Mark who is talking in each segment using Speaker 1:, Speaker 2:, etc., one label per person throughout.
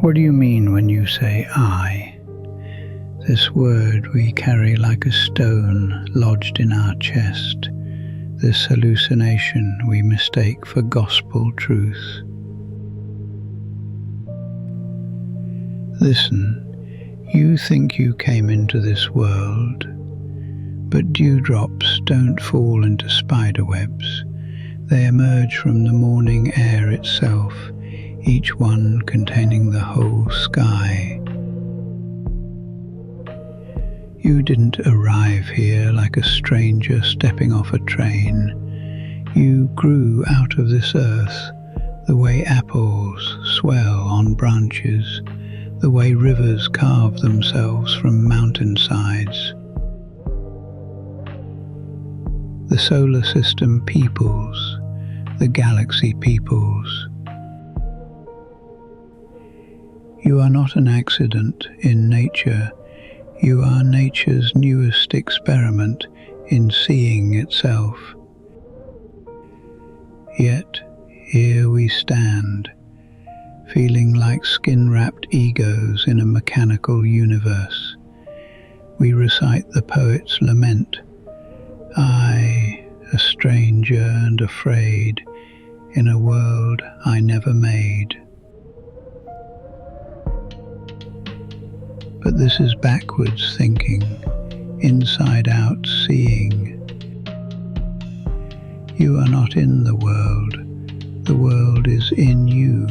Speaker 1: What do you mean when you say I? This word we carry like a stone lodged in our chest, this hallucination we mistake for gospel truth. Listen, you think you came into this world, but dewdrops don't fall into spider webs. They emerge from the morning air itself, each one containing the whole sky. You didn't arrive here like a stranger stepping off a train. You grew out of this earth, the way apples swell on branches, the way rivers carve themselves from mountainsides. The solar system peoples, the galaxy peoples. You are not an accident in nature. You are nature's newest experiment in seeing itself. Yet here we stand, feeling like skin-wrapped egos in a mechanical universe. We recite the poet's lament, I, a stranger and afraid, in a world I never made. But this is backwards thinking, inside out seeing. You are not in the world is in you,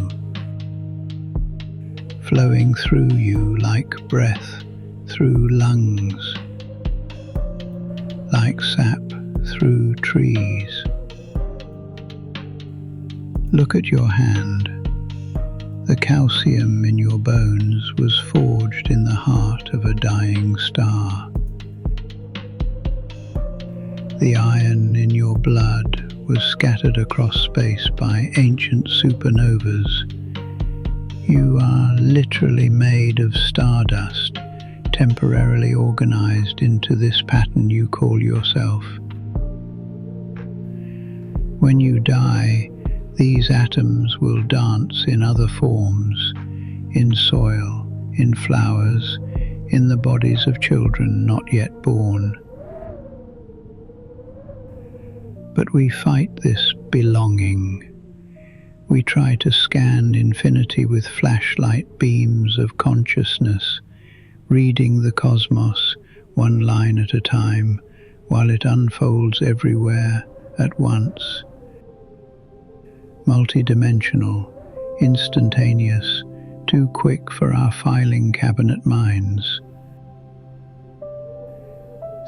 Speaker 1: flowing through you like breath through lungs, like sap through trees. Look at your hand. The calcium in your bones was forged in the heart of a dying star. The iron in your blood was scattered across space by ancient supernovas. You are literally made of stardust, temporarily organized into this pattern you call yourself. When you die, these atoms will dance in other forms, in soil, in flowers, in the bodies of children not yet born. But we fight this belonging. We try to scan infinity with flashlight beams of consciousness, reading the cosmos one line at a time, while it unfolds everywhere at once. Multidimensional, instantaneous, too quick for our filing cabinet minds.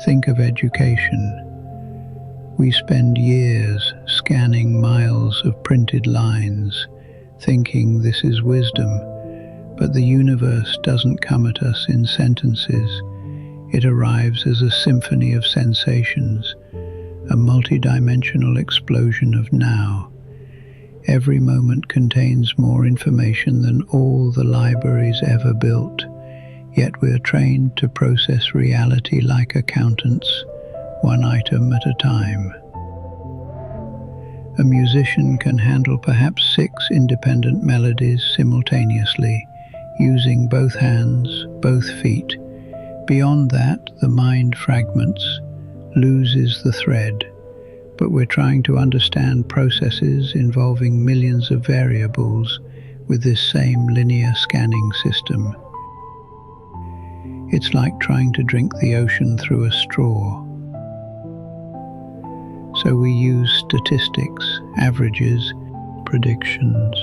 Speaker 1: Think of education. We spend years scanning miles of printed lines, thinking this is wisdom, but the universe doesn't come at us in sentences. It arrives as a symphony of sensations, a multidimensional explosion of now. Every moment contains more information than all the libraries ever built, yet we're trained to process reality like accountants, one item at a time. A musician can handle perhaps 6 independent melodies simultaneously, using both hands, both feet. Beyond that, the mind fragments, loses the thread. But we're trying to understand processes involving millions of variables with this same linear scanning system. It's like trying to drink the ocean through a straw. So we use statistics, averages, predictions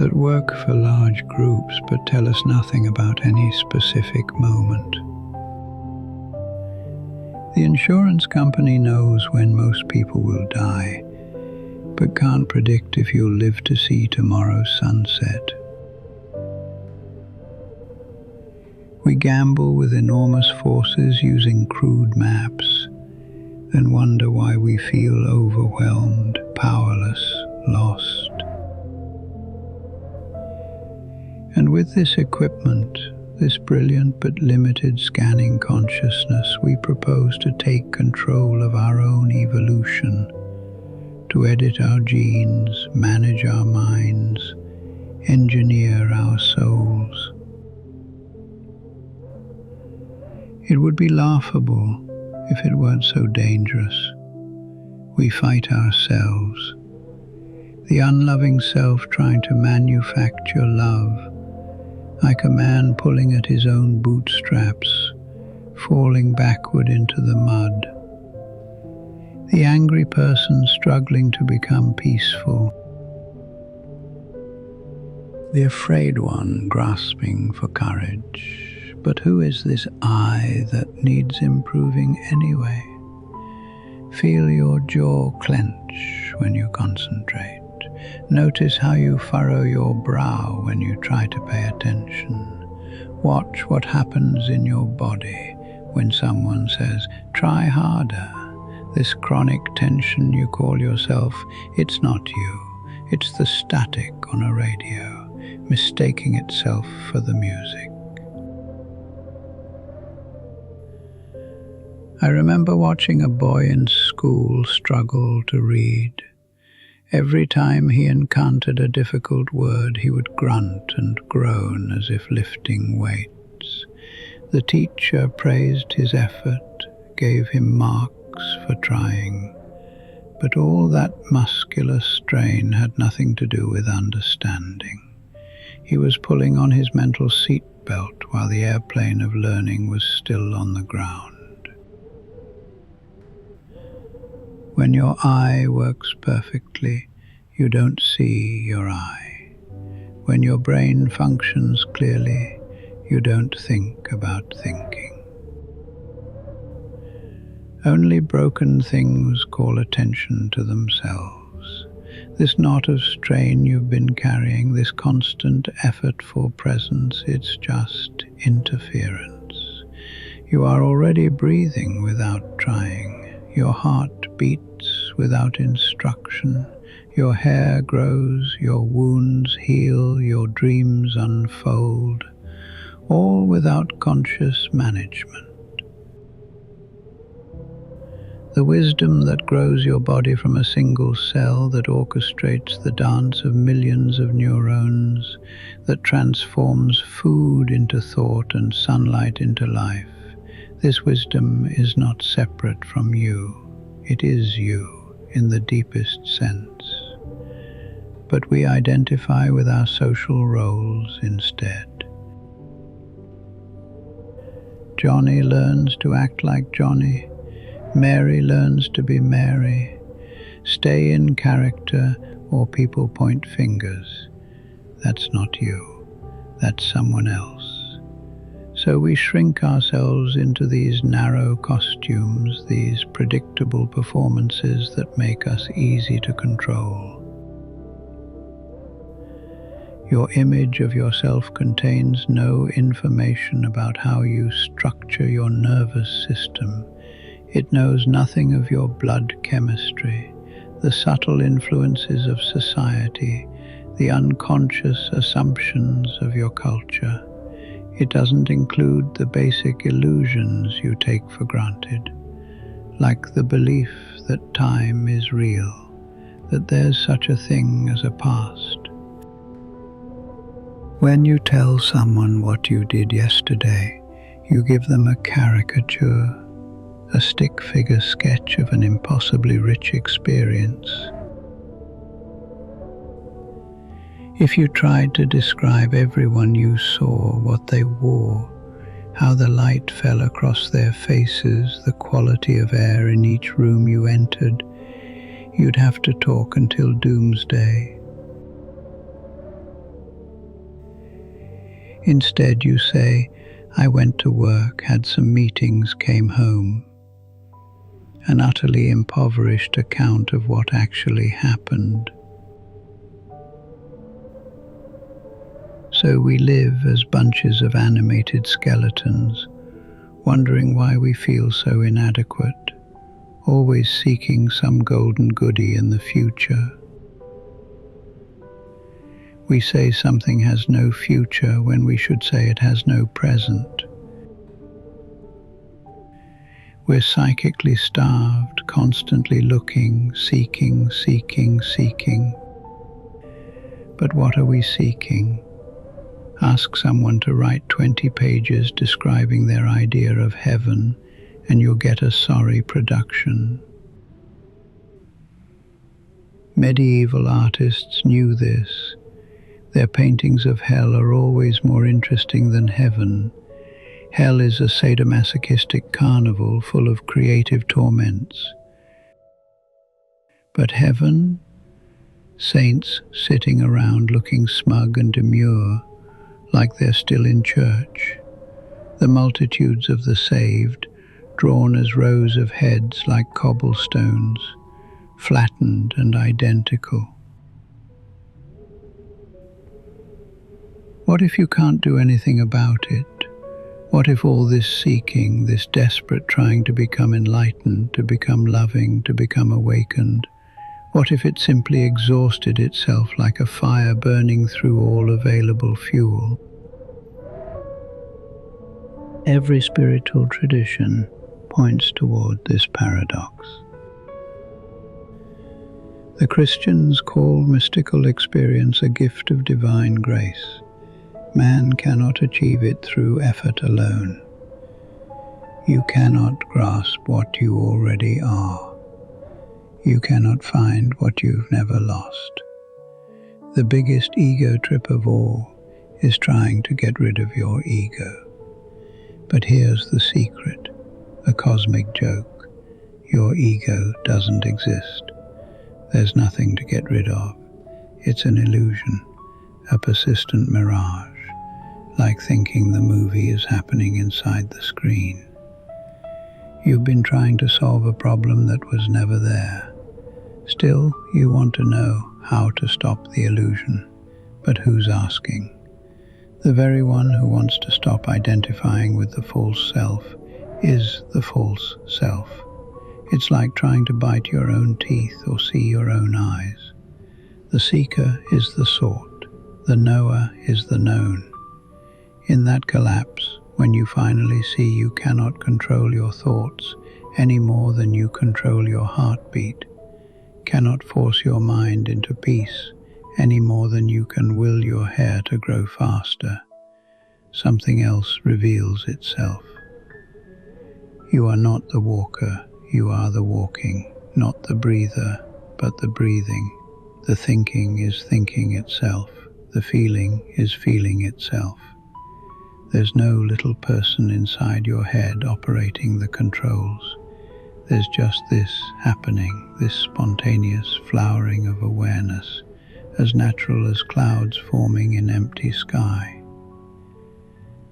Speaker 1: that work for large groups but tell us nothing about any specific moment. The insurance company knows when most people will die, but can't predict if you'll live to see tomorrow's sunset. We gamble with enormous forces using crude maps, then wonder why we feel overwhelmed, powerless, lost. And with this equipment, this brilliant but limited scanning consciousness, we propose to take control of our own evolution, to edit our genes, manage our minds, engineer our souls. It would be laughable if it weren't so dangerous. We fight ourselves, the unloving self trying to manufacture love, like a man pulling at his own bootstraps, falling backward into the mud. The angry person struggling to become peaceful. The afraid one grasping for courage. But who is this I that needs improving anyway? Feel your jaw clench when you concentrate. Notice how you furrow your brow when you try to pay attention. Watch what happens in your body when someone says, "Try harder." This chronic tension you call yourself, it's not you. It's the static on a radio, mistaking itself for the music. I remember watching a boy in school struggle to read. Every time he encountered a difficult word, he would grunt and groan as if lifting weights. The teacher praised his effort, gave him marks for trying, but all that muscular strain had nothing to do with understanding. He was pulling on his mental seatbelt while the airplane of learning was still on the ground. When your eye works perfectly, you don't see your eye. When your brain functions clearly, you don't think about thinking. Only broken things call attention to themselves. This knot of strain you've been carrying, this constant effort for presence, it's just interference. You are already breathing without trying. Your heart beats without instruction. Your hair grows, your wounds heal, your dreams unfold, all without conscious management. The wisdom that grows your body from a single cell, that orchestrates the dance of millions of neurons, that transforms food into thought and sunlight into life. This wisdom is not separate from you. It is you in the deepest sense. But we identify with our social roles instead. Johnny learns to act like Johnny. Mary learns to be Mary. Stay in character or people point fingers. That's not you. That's someone else. So we shrink ourselves into these narrow costumes, these predictable performances that make us easy to control. Your image of yourself contains no information about how you structure your nervous system. It knows nothing of your blood chemistry, the subtle influences of society, the unconscious assumptions of your culture. It doesn't include the basic illusions you take for granted, like the belief that time is real, that there's such a thing as a past. When you tell someone what you did yesterday, you give them a caricature, a stick figure sketch of an impossibly rich experience. If you tried to describe everyone you saw, what they wore, how the light fell across their faces, the quality of air in each room you entered, you'd have to talk until doomsday. Instead you say, "I went to work, had some meetings, came home." An utterly impoverished account of what actually happened. So we live as bunches of animated skeletons, wondering why we feel so inadequate, always seeking some golden goodie in the future. We say something has no future when we should say it has no present. We're psychically starved, constantly looking, seeking. But what are we seeking? Ask someone to write 20 pages describing their idea of heaven, and you'll get a sorry production. Medieval artists knew this. Their paintings of hell are always more interesting than heaven. Hell is a sadomasochistic carnival full of creative torments. But heaven? Saints sitting around looking smug and demure, like they're still in church. The multitudes of the saved, drawn as rows of heads like cobblestones, flattened and identical. What if you can't do anything about it? What if all this seeking, this desperate trying to become enlightened, to become loving, to become awakened, what if it simply exhausted itself like a fire burning through all available fuel? Every spiritual tradition points toward this paradox. The Christians call mystical experience a gift of divine grace. Man cannot achieve it through effort alone. You cannot grasp what you already are. You cannot find what you've never lost. The biggest ego trip of all is trying to get rid of your ego. But here's the secret, a cosmic joke. Your ego doesn't exist. There's nothing to get rid of. It's an illusion, a persistent mirage, like thinking the movie is happening inside the screen. You've been trying to solve a problem that was never there. Still, you want to know how to stop the illusion. But who's asking? The very one who wants to stop identifying with the false self is the false self. It's like trying to bite your own teeth or see your own eyes. The seeker is the sought. The knower is the known. In that collapse, when you finally see you cannot control your thoughts any more than you control your heartbeat, cannot force your mind into peace any more than you can will your hair to grow faster, something else reveals itself. You are not the walker, you are the walking, not the breather, but the breathing. The thinking is thinking itself, the feeling is feeling itself. There's no little person inside your head operating the controls. There's just this happening, this spontaneous flowering of awareness, as natural as clouds forming in empty sky.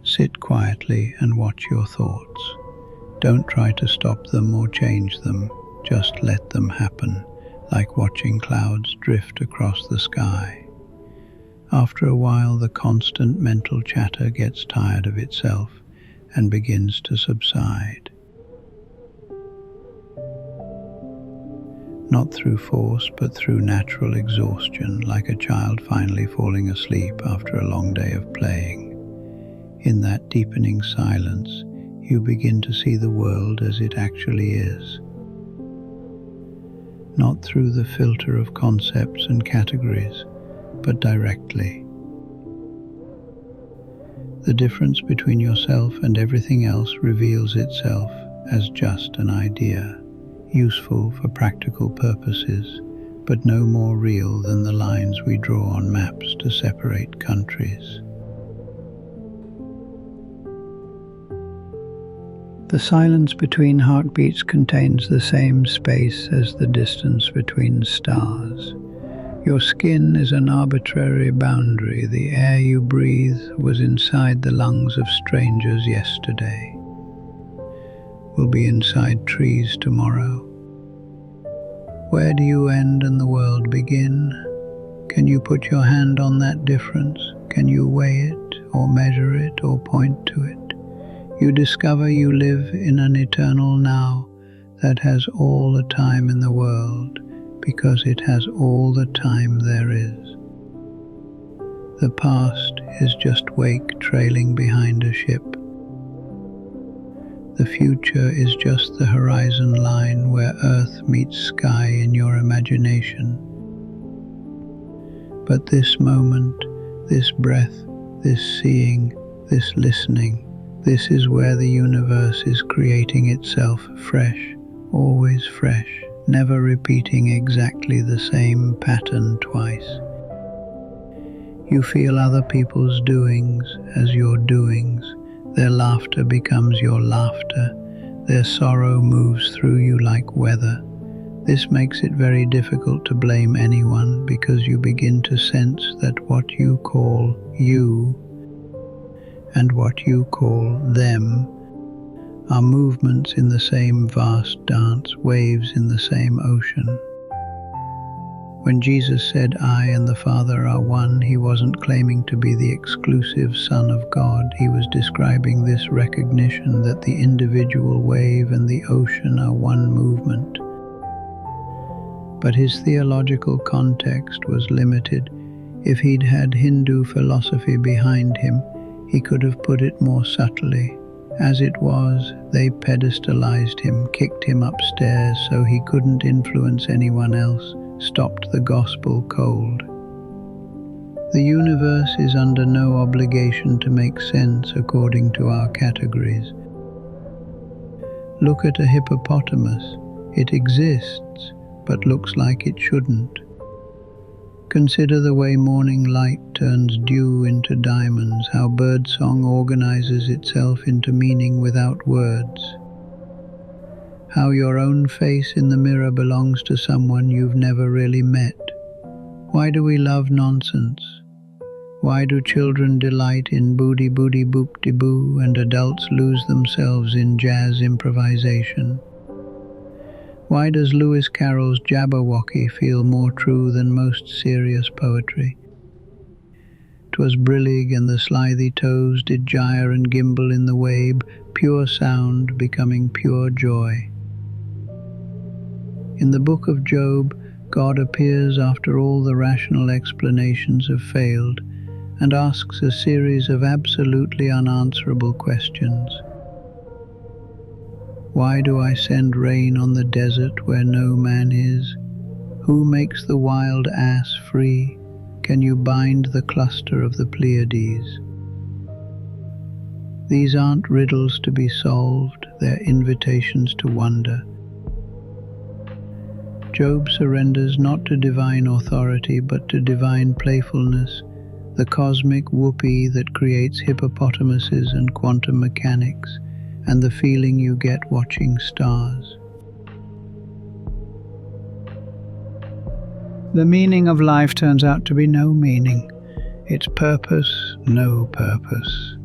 Speaker 1: Sit quietly and watch your thoughts. Don't try to stop them or change them, just let them happen, like watching clouds drift across the sky. After a while, the constant mental chatter gets tired of itself and begins to subside. Not through force, but through natural exhaustion, like a child finally falling asleep after a long day of playing. In that deepening silence, you begin to see the world as it actually is. Not through the filter of concepts and categories, but directly. The difference between yourself and everything else reveals itself as just an idea, useful for practical purposes, but no more real than the lines we draw on maps to separate countries. The silence between heartbeats contains the same space as the distance between stars. Your skin is an arbitrary boundary. The air you breathe was inside the lungs of strangers yesterday, will be inside trees tomorrow. Where do you end and the world begin? Can you put your hand on that difference? Can you weigh it, or measure it, or point to it? You discover you live in an eternal now that has all the time in the world, because it has all the time there is. The past is just wake trailing behind a ship. The future is just the horizon line where earth meets sky in your imagination. But this moment, this breath, this seeing, this listening, this is where the universe is creating itself fresh, always fresh, never repeating exactly the same pattern twice. You feel other people's doings as your doings. Their laughter becomes your laughter. Their sorrow moves through you like weather. This makes it very difficult to blame anyone because you begin to sense that what you call you and what you call them are movements in the same vast dance, waves in the same ocean. When Jesus said, "I and the Father are one," he wasn't claiming to be the exclusive Son of God. He was describing this recognition that the individual wave and the ocean are one movement. But his theological context was limited. If he'd had Hindu philosophy behind him, he could have put it more subtly. As it was, they pedestalized him, kicked him upstairs so he couldn't influence anyone else, stopped the gospel cold. The universe is under no obligation to make sense according to our categories. Look at a hippopotamus. It exists, but looks like it shouldn't. Consider the way morning light turns dew into diamonds, how birdsong organizes itself into meaning without words. How your own face in the mirror belongs to someone you've never really met. Why do we love nonsense? Why do children delight in booty booty boop de boo and adults lose themselves in jazz improvisation? Why does Lewis Carroll's Jabberwocky feel more true than most serious poetry? 'Twas brillig and the slithy toes did gyre and gimble in the wabe, pure sound becoming pure joy. In the book of Job, God appears after all the rational explanations have failed and asks a series of absolutely unanswerable questions. Why do I send rain on the desert where no man is? Who makes the wild ass free? Can you bind the cluster of the Pleiades? These aren't riddles to be solved, they're invitations to wonder. Job surrenders not to divine authority but to divine playfulness, the cosmic whoopee that creates hippopotamuses and quantum mechanics, and the feeling you get watching stars. The meaning of life turns out to be no meaning. Its purpose, no purpose.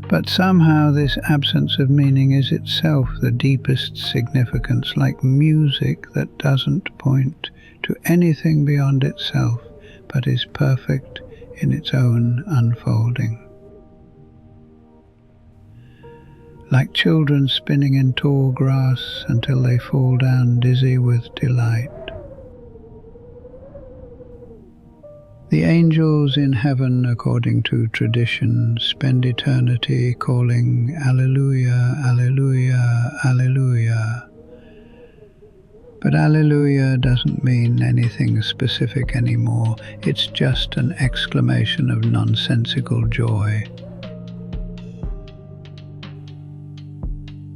Speaker 1: But somehow this absence of meaning is itself the deepest significance, like music that doesn't point to anything beyond itself, but is perfect in its own unfolding. Like children spinning in tall grass until they fall down dizzy with delight. The angels in heaven, according to tradition, spend eternity calling Alleluia, Alleluia, Alleluia. But Alleluia doesn't mean anything specific anymore. It's just an exclamation of nonsensical joy.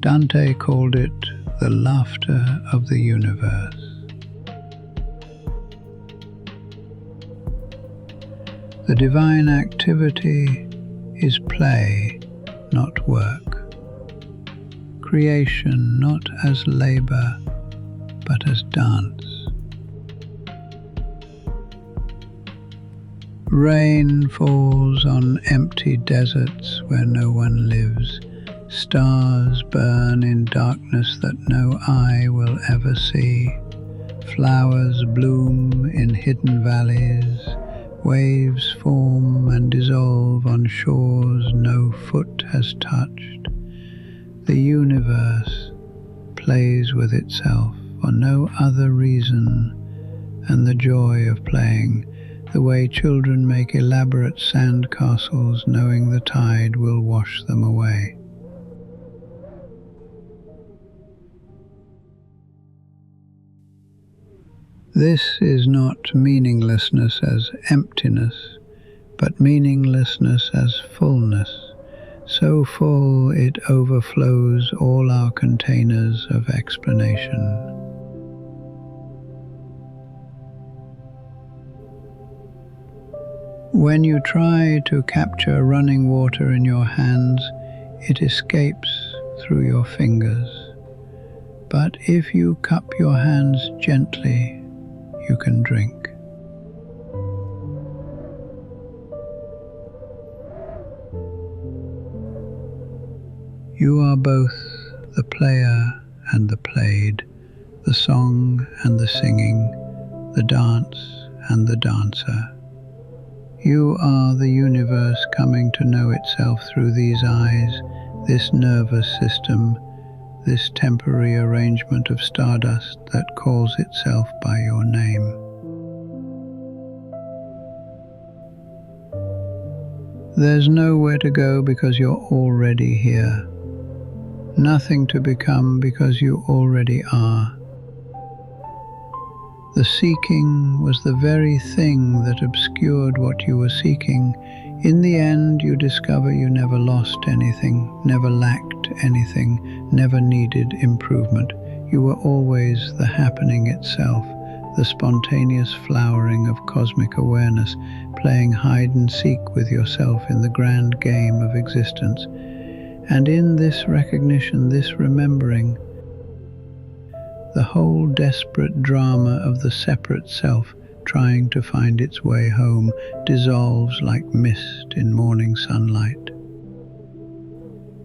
Speaker 1: Dante called it the laughter of the universe. The divine activity is play, not work. Creation not as labor, but as dance. Rain falls on empty deserts where no one lives. Stars burn in darkness that no eye will ever see. Flowers bloom in hidden valleys. Waves form and dissolve on shores no foot has touched. The universe plays with itself for no other reason than the joy of playing, the way children make elaborate sand castles knowing the tide will wash them away. This is not meaninglessness as emptiness, but meaninglessness as fullness, so full it overflows all our containers of explanation. When you try to capture running water in your hands, it escapes through your fingers. But if you cup your hands gently, you can drink. You are both the player and the played, the song and the singing, the dance and the dancer. You are the universe coming to know itself through these eyes, this nervous system, this temporary arrangement of stardust that calls itself by your name. There's nowhere to go because you're already here. Nothing to become because you already are. The seeking was the very thing that obscured what you were seeking. In the end, you discover you never lost anything, never lacked anything, never needed improvement. You were always the happening itself, the spontaneous flowering of cosmic awareness, playing hide and seek with yourself in the grand game of existence. And in this recognition, this remembering, the whole desperate drama of the separate self trying to find its way home dissolves like mist in morning sunlight.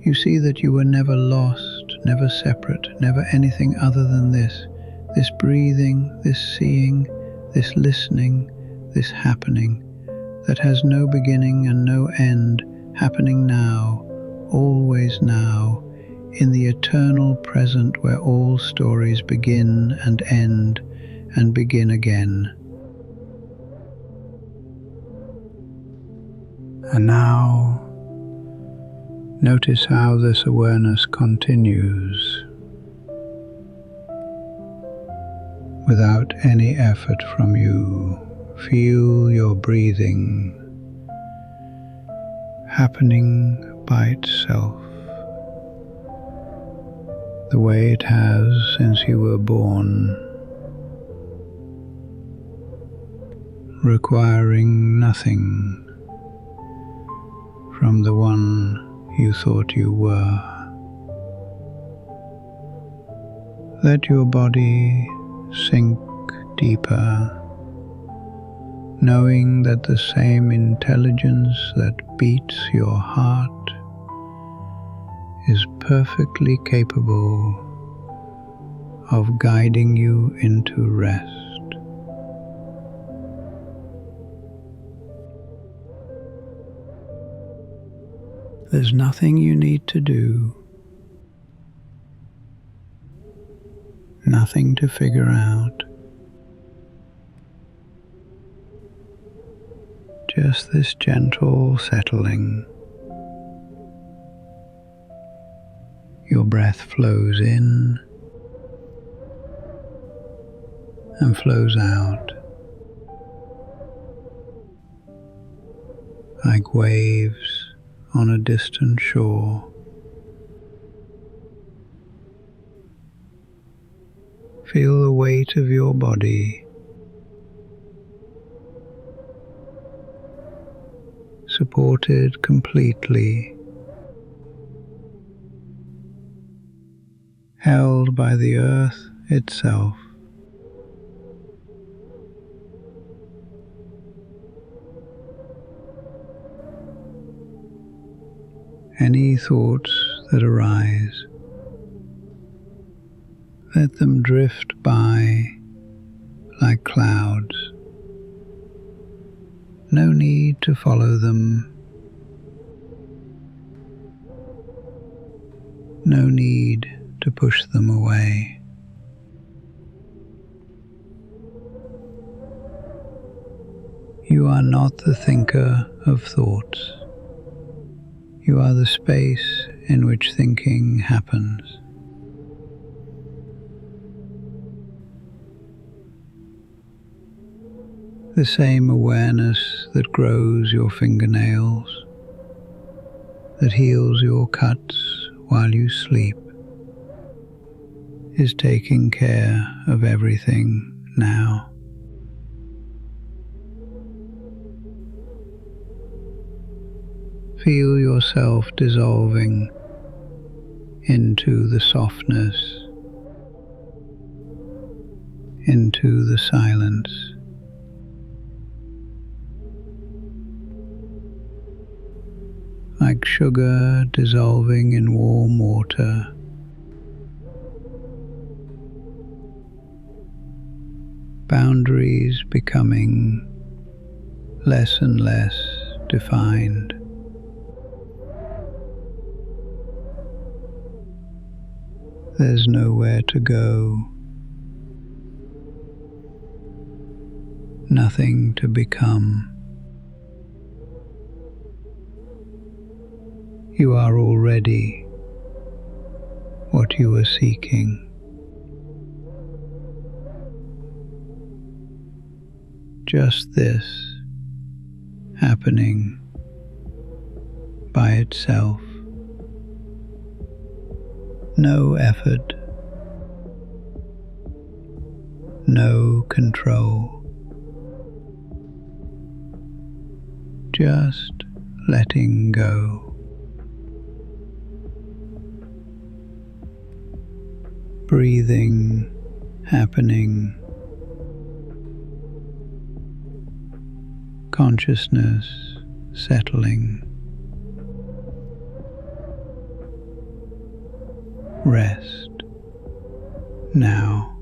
Speaker 1: You see that you were never lost, never separate, never anything other than this breathing, this seeing, this listening, this happening that has no beginning and no end, happening now, always now, in the eternal present where all stories begin and end and begin again. And now, notice how this awareness continues without any effort from you. Feel your breathing happening by itself, the way it has since you were born, requiring nothing from the one you thought you were. Let your body sink deeper, knowing that the same intelligence that beats your heart is perfectly capable of guiding you into rest. There's nothing you need to do, nothing to figure out, just this gentle settling. Your breath flows in and flows out like waves on a distant shore. Feel the weight of your body supported completely, held by the earth itself. Any thoughts that arise, let them drift by like clouds. No need to follow them. No need to push them away. You are not the thinker of thoughts. You are the space in which thinking happens. The same awareness that grows your fingernails, that heals your cuts while you sleep, is taking care of everything now. Feel yourself dissolving into the softness, into the silence. Like sugar dissolving in warm water, boundaries becoming less and less defined. There's nowhere to go, nothing to become. You are already what you are seeking. Just this happening by itself. No effort, no control, just letting go. Breathing happening, consciousness settling, rest now.